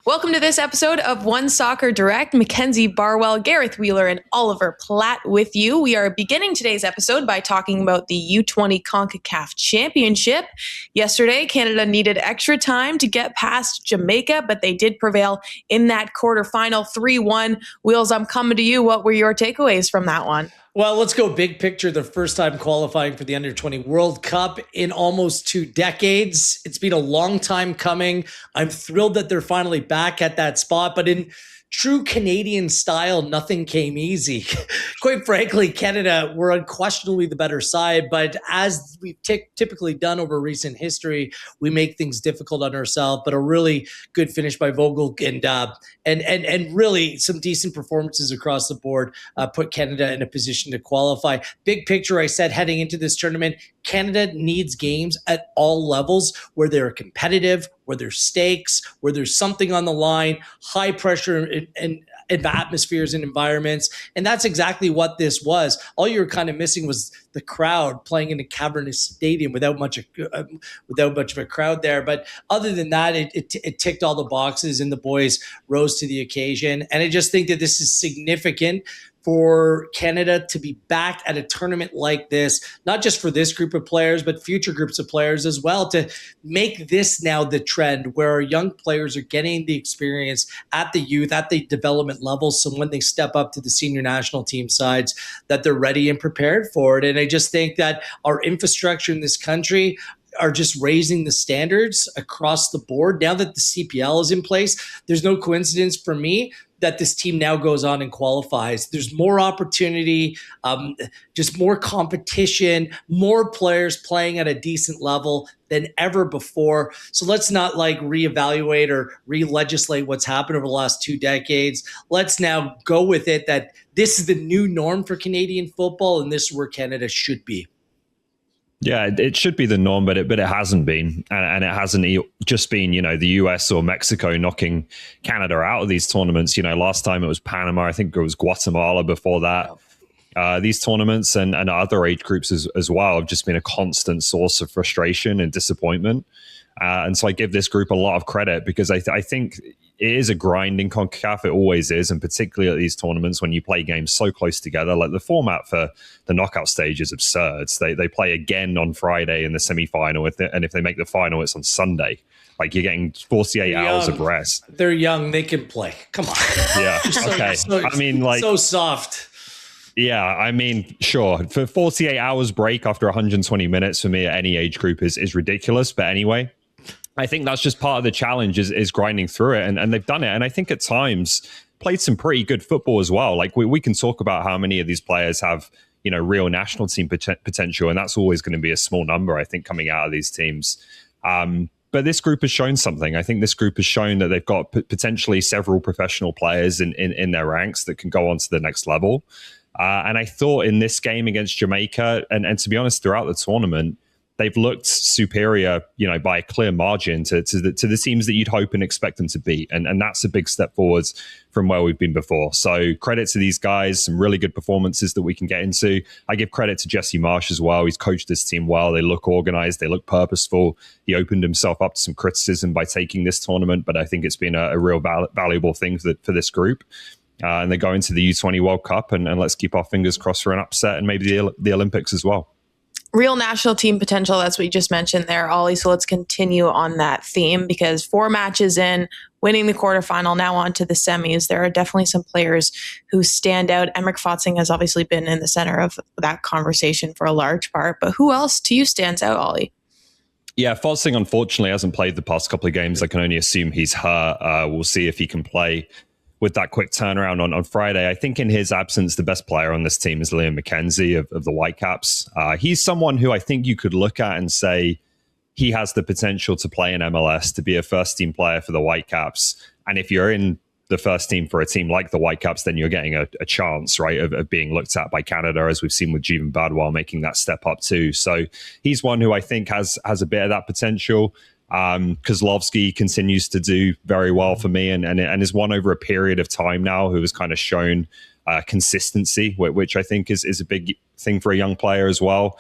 Welcome to this episode of One Soccer Direct. Mackenzie Barwell, Gareth Wheeler, and Oliver Platt with you. We are beginning today's episode by talking about the U-20 CONCACAF Championship. Yesterday, Canada needed extra time to get past Jamaica, but they did prevail in that quarterfinal 3-1. Wheels, I'm coming to you. What were your takeaways from that one? Well, let's go big picture. The first time qualifying for the Under-20 World Cup in almost 2 decades. It's been a long time coming. I'm thrilled that they're finally back at that spot, but in true Canadian style, nothing came easy. Quite frankly, Canada were unquestionably the better side, but as we've typically done over recent history, we make things difficult on ourselves. But a really good finish by Vogel and really some decent performances across the board put Canada in a position to qualify. Big picture, I said heading into this tournament, Canada needs games at all levels where they're competitive, where there's stakes, where there's something on the line, high pressure and atmospheres and environments. And that's exactly what this was. All you were kind of missing was the crowd playing in a cavernous stadium without much of a crowd there. But other than that, it ticked all the boxes and the boys rose to the occasion. And I just think that this is significant for Canada to be back at a tournament like this, not just for this group of players, but future groups of players as well, to make this now the trend where our young players are getting the experience at the youth, at the development level. So when they step up to the senior national team sides, that they're ready and prepared for it. And I just think that our infrastructure in this country are just raising the standards across the board. Now that the CPL is in place, there's no coincidence for me that this team now goes on and qualifies. There's more opportunity, just more competition, more players playing at a decent level than ever before. So let's not reevaluate or re-legislate what's happened over the last 2 decades. Let's now go with it that this is the new norm for Canadian football, and this is where Canada should be. Yeah, it should be the norm, but it hasn't been. And it hasn't just been, the US or Mexico knocking Canada out of these tournaments. Last time it was Panama. I think it was Guatemala before that. These tournaments and other age groups as well have just been a constant source of frustration and disappointment. And so I give this group a lot of credit because I think it is a grind in CONCACAF. It always is. And particularly at these tournaments when you play games so close together, like the format for the knockout stage is absurd. They play again on Friday in the semifinal. And if they make the final, it's on Sunday. Like you're getting 48 hours of rest. They're young. They can play. Come on. Yeah. Okay. So soft. Yeah, sure. For 48 hours break after 120 minutes for me at any age group is ridiculous. But anyway, I think that's just part of the challenge is grinding through it. And they've done it. And I think at times played some pretty good football as well. Like we can talk about how many of these players have, real national team potential. And that's always going to be a small number, I think, coming out of these teams. But this group has shown something. I think this group has shown that they've got potentially several professional players in their ranks that can go on to the next level. And I thought in this game against Jamaica, and to be honest, throughout the tournament, they've looked superior, by a clear margin to the teams that you'd hope and expect them to beat. And that's a big step forwards from where we've been before. So credit to these guys, some really good performances that we can get into. I give credit to Jesse Marsch as well. He's coached this team well. They look organized. They look purposeful. He opened himself up to some criticism by taking this tournament, but I think it's been a real valuable thing for this group. And they go into the U-20 World Cup, and let's keep our fingers crossed for an upset and maybe the Olympics as well. Real national team potential, that's what you just mentioned there, Ollie. So let's continue on that theme because 4 matches in, winning the quarterfinal, now on to the semis. There are definitely some players who stand out. Emmerich Fotzing has obviously been in the center of that conversation for a large part, but who else to you stands out, Ollie? Yeah, Fotzing unfortunately hasn't played the past couple of games. I can only assume he's hurt. We'll see if he can play with that quick turnaround on Friday. I think in his absence, the best player on this team is Liam McKenzie of the Whitecaps. He's someone who I think you could look at and say he has the potential to play in MLS, to be a first-team player for the Whitecaps. And if you're in the first team for a team like the Whitecaps, then you're getting a chance, right, of being looked at by Canada, as we've seen with Jeevan Badwal making that step up too. So he's one who I think has a bit of that potential. Kozlowski continues to do very well for me and is one over a period of time now who has kind of shown consistency, which I think is a big thing for a young player as well.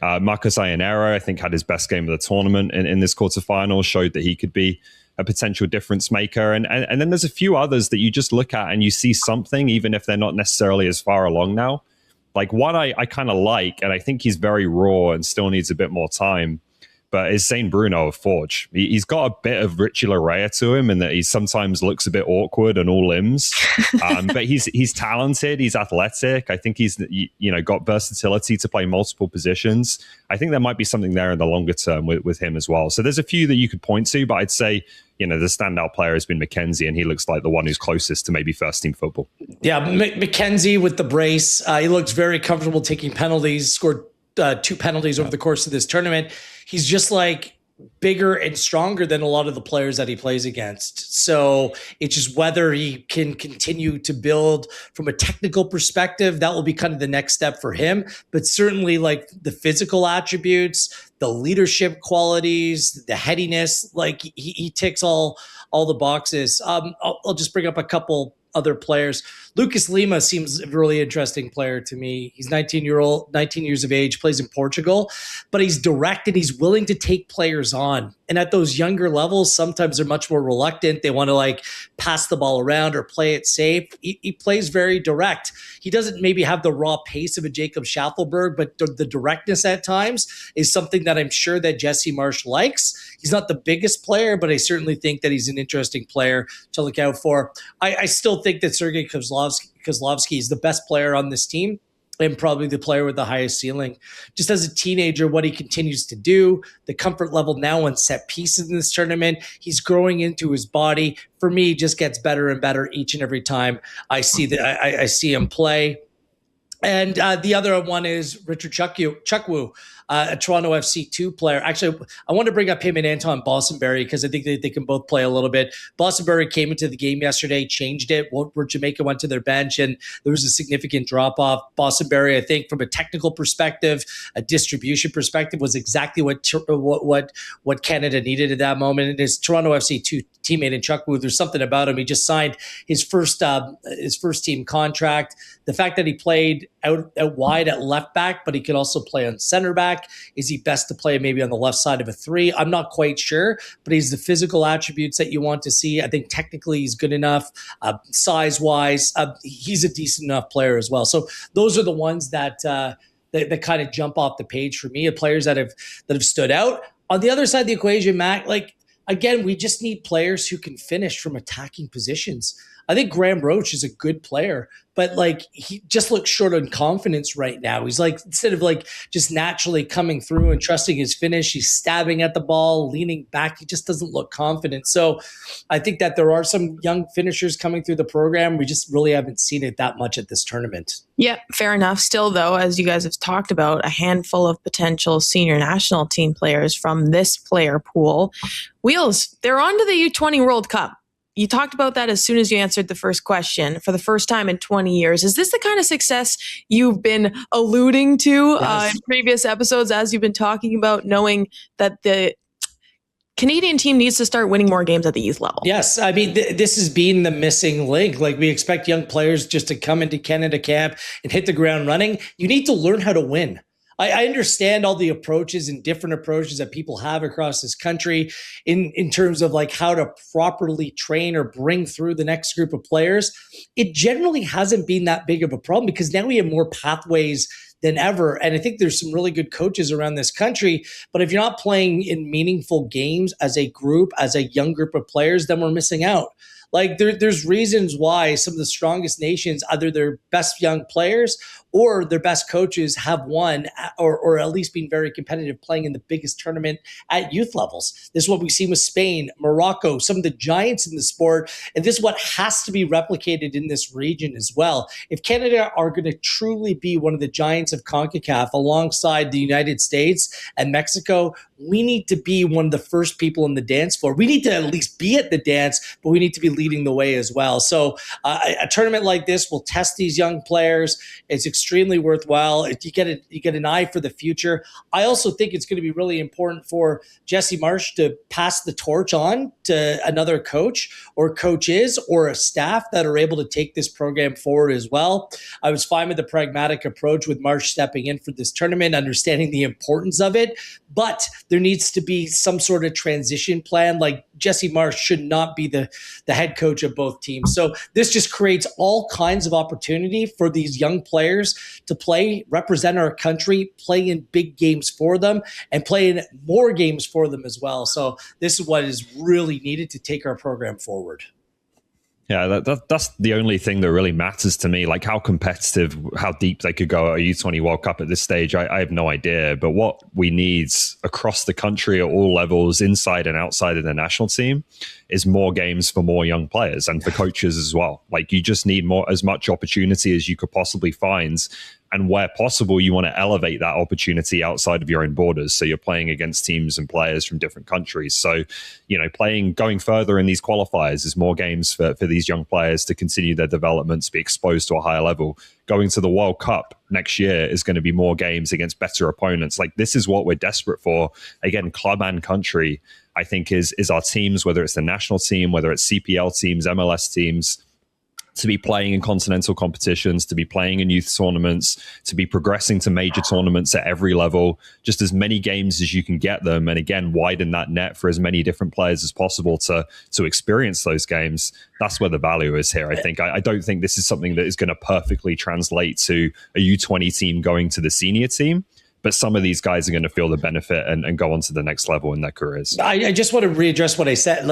Marcus Ionero, I think, had his best game of the tournament in this quarterfinal, showed that he could be a potential difference maker. And then there's a few others that you just look at and you see something, even if they're not necessarily as far along now. Like one I kind of like, and I think he's very raw and still needs a bit more time, but is Zane Bruno of Forge. He's got a bit of Richie Larea to him in that he sometimes looks a bit awkward and all limbs. But he's talented, he's athletic. I think he's got versatility to play multiple positions. I think there might be something there in the longer term with him as well. So there's a few that you could point to, but I'd say, the standout player has been McKenzie, and he looks like the one who's closest to maybe first team football. Yeah, McKenzie with the brace. He looks very comfortable taking penalties, scored 2 penalties over the course of this tournament. He's just like bigger and stronger than a lot of the players that he plays against. So it's just whether he can continue to build from a technical perspective. That will be kind of the next step for him. But certainly like the physical attributes, the leadership qualities, the headiness, like he ticks all the boxes. I'll just bring up a couple other players. Lucas Lima seems a really interesting player to me. He's 19 years of age, plays in Portugal, but he's direct and he's willing to take players on. And at those younger levels, sometimes they're much more reluctant. They want to like pass the ball around or play it safe. He plays very direct. He doesn't maybe have the raw pace of a Jacob Schaffelberg, but the directness at times is something that I'm sure that Jesse Marsch likes. He's not the biggest player, but I certainly think that he's an interesting player to look out for. I still think that Sergei Kozlovsky is the best player on this team and probably the player with the highest ceiling. Just as a teenager, what he continues to do, the comfort level now on set pieces in this tournament, he's growing into his body. For me, just gets better and better each and every time I see I see him play. And the other one is Richard Chukwu, a Toronto FC2 player. Actually, I want to bring up him and Anton Bossenberry because I think they can both play a little bit. Bossenberry came into the game yesterday, changed it, where Jamaica went to their bench, and there was a significant drop-off. Bossenberry, I think, from a technical perspective, a distribution perspective, was exactly what Canada needed at that moment. And his Toronto FC2 teammate in Chukwu, there's something about him. He just signed his first team contract. The fact that he played out wide at left back, but he could also play on center back. Is he best to play maybe on the left side of a 3? I'm not quite sure, but he's the physical attributes that you want to see. I think technically he's good enough. Size-wise, he's a decent enough player as well. So those are the ones that kind of jump off the page for me, of players that have stood out. On the other side of the equation, Matt, again, we just need players who can finish from attacking positions. I think Graham Roach is a good player, but he just looks short on confidence right now. He's instead of just naturally coming through and trusting his finish, he's stabbing at the ball, leaning back. He just doesn't look confident. So I think that there are some young finishers coming through the program. We just really haven't seen it that much at this tournament. Yeah, fair enough. Still, though, as you guys have talked about, a handful of potential senior national team players from this player pool. Wheels, they're on to the U-20 World Cup. You talked about that as soon as you answered the first question. For the first time in 20 years, is this the kind of success you've been alluding to in previous episodes as you've been talking about, knowing that the Canadian team needs to start winning more games at the youth level? Yes. I mean, this has been the missing link. We expect young players just to come into Canada camp and hit the ground running. You need to learn how to win. I understand all the approaches and different approaches that people have across this country in terms of how to properly train or bring through the next group of players. It generally hasn't been that big of a problem because now we have more pathways than ever. And I think there's some really good coaches around this country. But if you're not playing in meaningful games as a group, as a young group of players, then we're missing out. There's reasons why some of the strongest nations, either their best young players or their best coaches, have won or at least been very competitive playing in the biggest tournament at youth levels. This is what we've seen with Spain, Morocco, some of the giants in the sport. And this is what has to be replicated in this region as well. If Canada are going to truly be one of the giants of CONCACAF alongside the United States and Mexico, we need to be one of the first people in the dance floor. We need to at least be at the dance, but we need to be leading the way as well. So a tournament like this will test these young players. It's extremely worthwhile. You get an eye for the future. I also think it's going to be really important for Jesse Marsh to pass the torch on to another coach or coaches or a staff that are able to take this program forward as well. I was fine with the pragmatic approach with Marsh stepping in for this tournament, understanding the importance of it, but there needs to be some sort of transition plan. Like Jesse Marsh should not be the head coach of both teams. So this just creates all kinds of opportunity for these young players to play, represent our country, play in big games for them, and play in more games for them as well. So this is what is really needed to take our program forward. Yeah, that's the only thing that really matters to me. Like how competitive, how deep they could go at a U20 World Cup at this stage, I have no idea. But what we need across the country at all levels, inside and outside of the national team, is more games for more young players and for coaches as well. Like you just need as much opportunity as you could possibly find. And where possible, you want to elevate that opportunity outside of your own borders. So you're playing against teams and players from different countries. So, going further in these qualifiers is more games for these young players to continue their development, to be exposed to a higher level. Going to the World Cup next year is going to be more games against better opponents. Like this is what we're desperate for. Again, club and country, I think is our teams, whether it's the national team, whether it's CPL teams, MLS teams, to be playing in continental competitions, to be playing in youth tournaments, to be progressing to major tournaments at every level, just as many games as you can get them. And again, widen that net for as many different players as possible to experience those games. That's where the value is here, I think. I don't think this is something that is going to perfectly translate to a U20 team going to the senior team. But some of these guys are going to feel the benefit and go on to the next level in their careers. I just want to readdress what I said.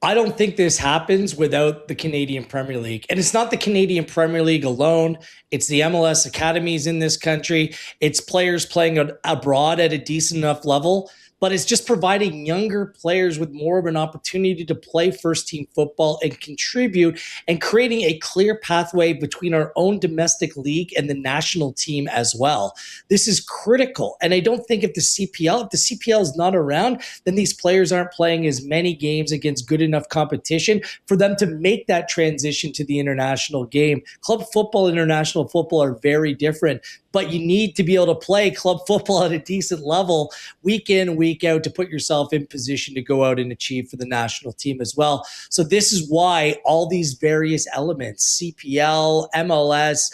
I don't think this happens without the Canadian Premier League. And it's not the Canadian Premier League alone. It's the MLS academies in this country. It's players playing abroad at a decent enough level. But it's just providing younger players with more of an opportunity to play first-team football and contribute, and creating a clear pathway between our own domestic league and the national team as well. This is critical. And I don't think if the CPL is not around, then these players aren't playing as many games against good enough competition for them to make that transition to the international game. Club football, international football are very different. But you need to be able to play club football at a decent level week in, week out to put yourself in position to go out and achieve for the national team as well. So this is why all these various elements, CPL, MLS,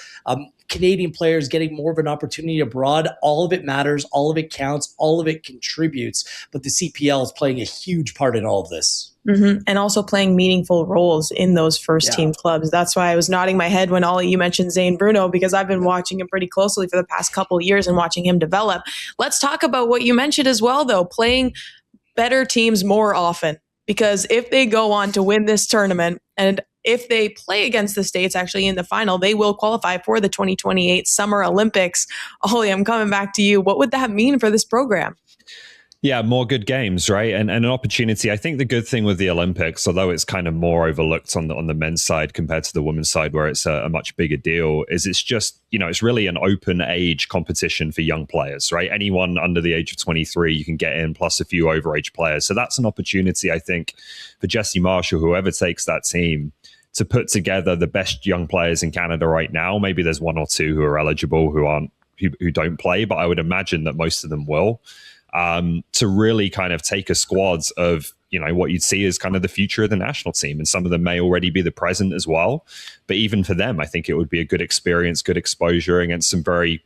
Canadian players getting more of an opportunity abroad, all of it matters, all of it counts, all of it contributes. But the CPL is playing a huge part in all of this. Mm-hmm. And also playing meaningful roles in those first team clubs. That's why I was nodding my head when Ollie, you mentioned Zane Bruno, because I've been watching him pretty closely for the past couple of years and watching him develop. Let's talk about what you mentioned as well, though, playing better teams more often. Because if they go on to win this tournament, and if they play against the States actually in the final, they will qualify for the 2028 Summer Olympics. Ollie, I'm coming back to you. What would that mean for this program? Yeah, more good games, right? And an opportunity. I think the good thing with the Olympics, although it's kind of more overlooked on the men's side compared to the women's side, where it's a much bigger deal, is it's just, it's really an open age competition for young players, right? Anyone under the age of 23, you can get in, plus a few overage players. So that's an opportunity, I think, for Jesse Marsh or whoever takes that team to put together the best young players in Canada right now. Maybe there's one or two who are eligible who don't play, but I would imagine that most of them will. To really kind of take a squad of, what you'd see as kind of the future of the national team. And some of them may already be the present as well. But even for them, I think it would be a good experience, good exposure against some very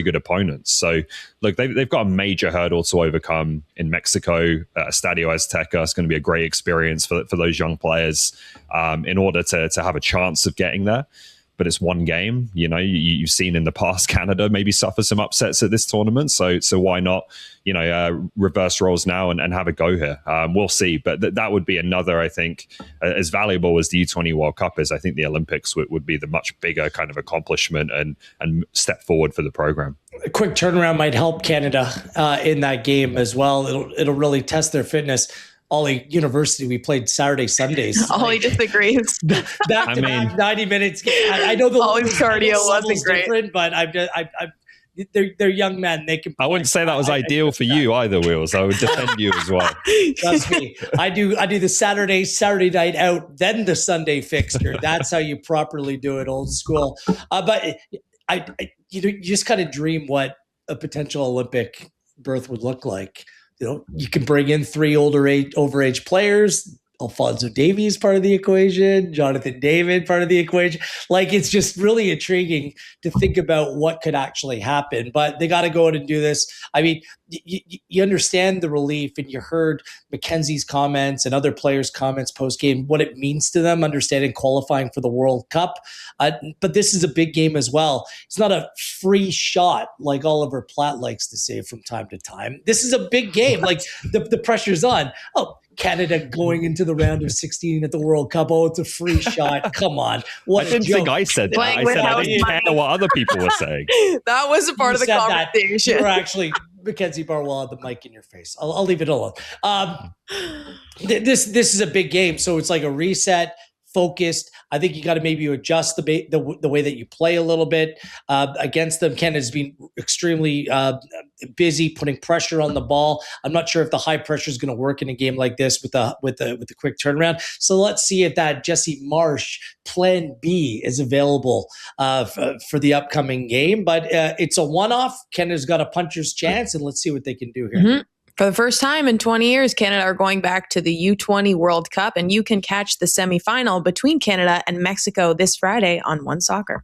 good opponents. So look, they've got a major hurdle to overcome in Mexico. Estadio Azteca is going to be a great experience for those young players in order to have a chance of getting there. But it's one game. You've seen in the past Canada maybe suffer some upsets at this tournament. So why not, reverse roles now and have a go here? We'll see. But that would be another, I think, as valuable as the U20 World Cup is. I think the Olympics would be the much bigger kind of accomplishment and step forward for the program. A quick turnaround might help Canada in that game as well. It'll really test their fitness. Ollie University, we played Saturday, Sundays. Ollie disagrees. Back 90 minutes. I know the Ollie's cardio wasn't great, different, but they're young men. They can. I wouldn't say that was ideal for you either, Wheels. I would defend you as well. Trust me, I do the Saturday night out, then the Sunday fixture. That's how you properly do it, old school. But you just kind of dream what a potential Olympic berth would look like. You can bring in 3 overage players. Alphonso Davies part of the equation, Jonathan David part of the equation. Like, it's just really intriguing to think about what could actually happen. But they got to go out and do this. I mean, you understand the relief, and you heard Mackenzie's comments and other players' comments post-game, what it means to them, understanding qualifying for the World Cup. But this is a big game as well. It's not a free shot like Oliver Platt likes to say from time to time. This is a big game. Like, the pressure's on. Oh, Canada going into the round of 16 at the World Cup. Oh, it's a free shot. Come on. What I didn't think I said that. I said I didn't care what other people were saying. That was a part of the conversation. You were actually Mackenzie Barwell had the mic in your face. I'll leave it alone. This is a big game, so it's like a reset. Focused. I think you got to maybe adjust the way that you play a little bit against them. Canada's been extremely busy putting pressure on the ball. I'm not sure if the high pressure is going to work in a game like this with the quick turnaround. So let's see if that Jesse Marsh plan B is available for the upcoming game. But it's a one-off. Canada's got a puncher's chance, and let's see what they can do here. Mm-hmm. For the first time in 20 years, Canada are going back to the U-20 World Cup, and you can catch the semifinal between Canada and Mexico this Friday on One Soccer.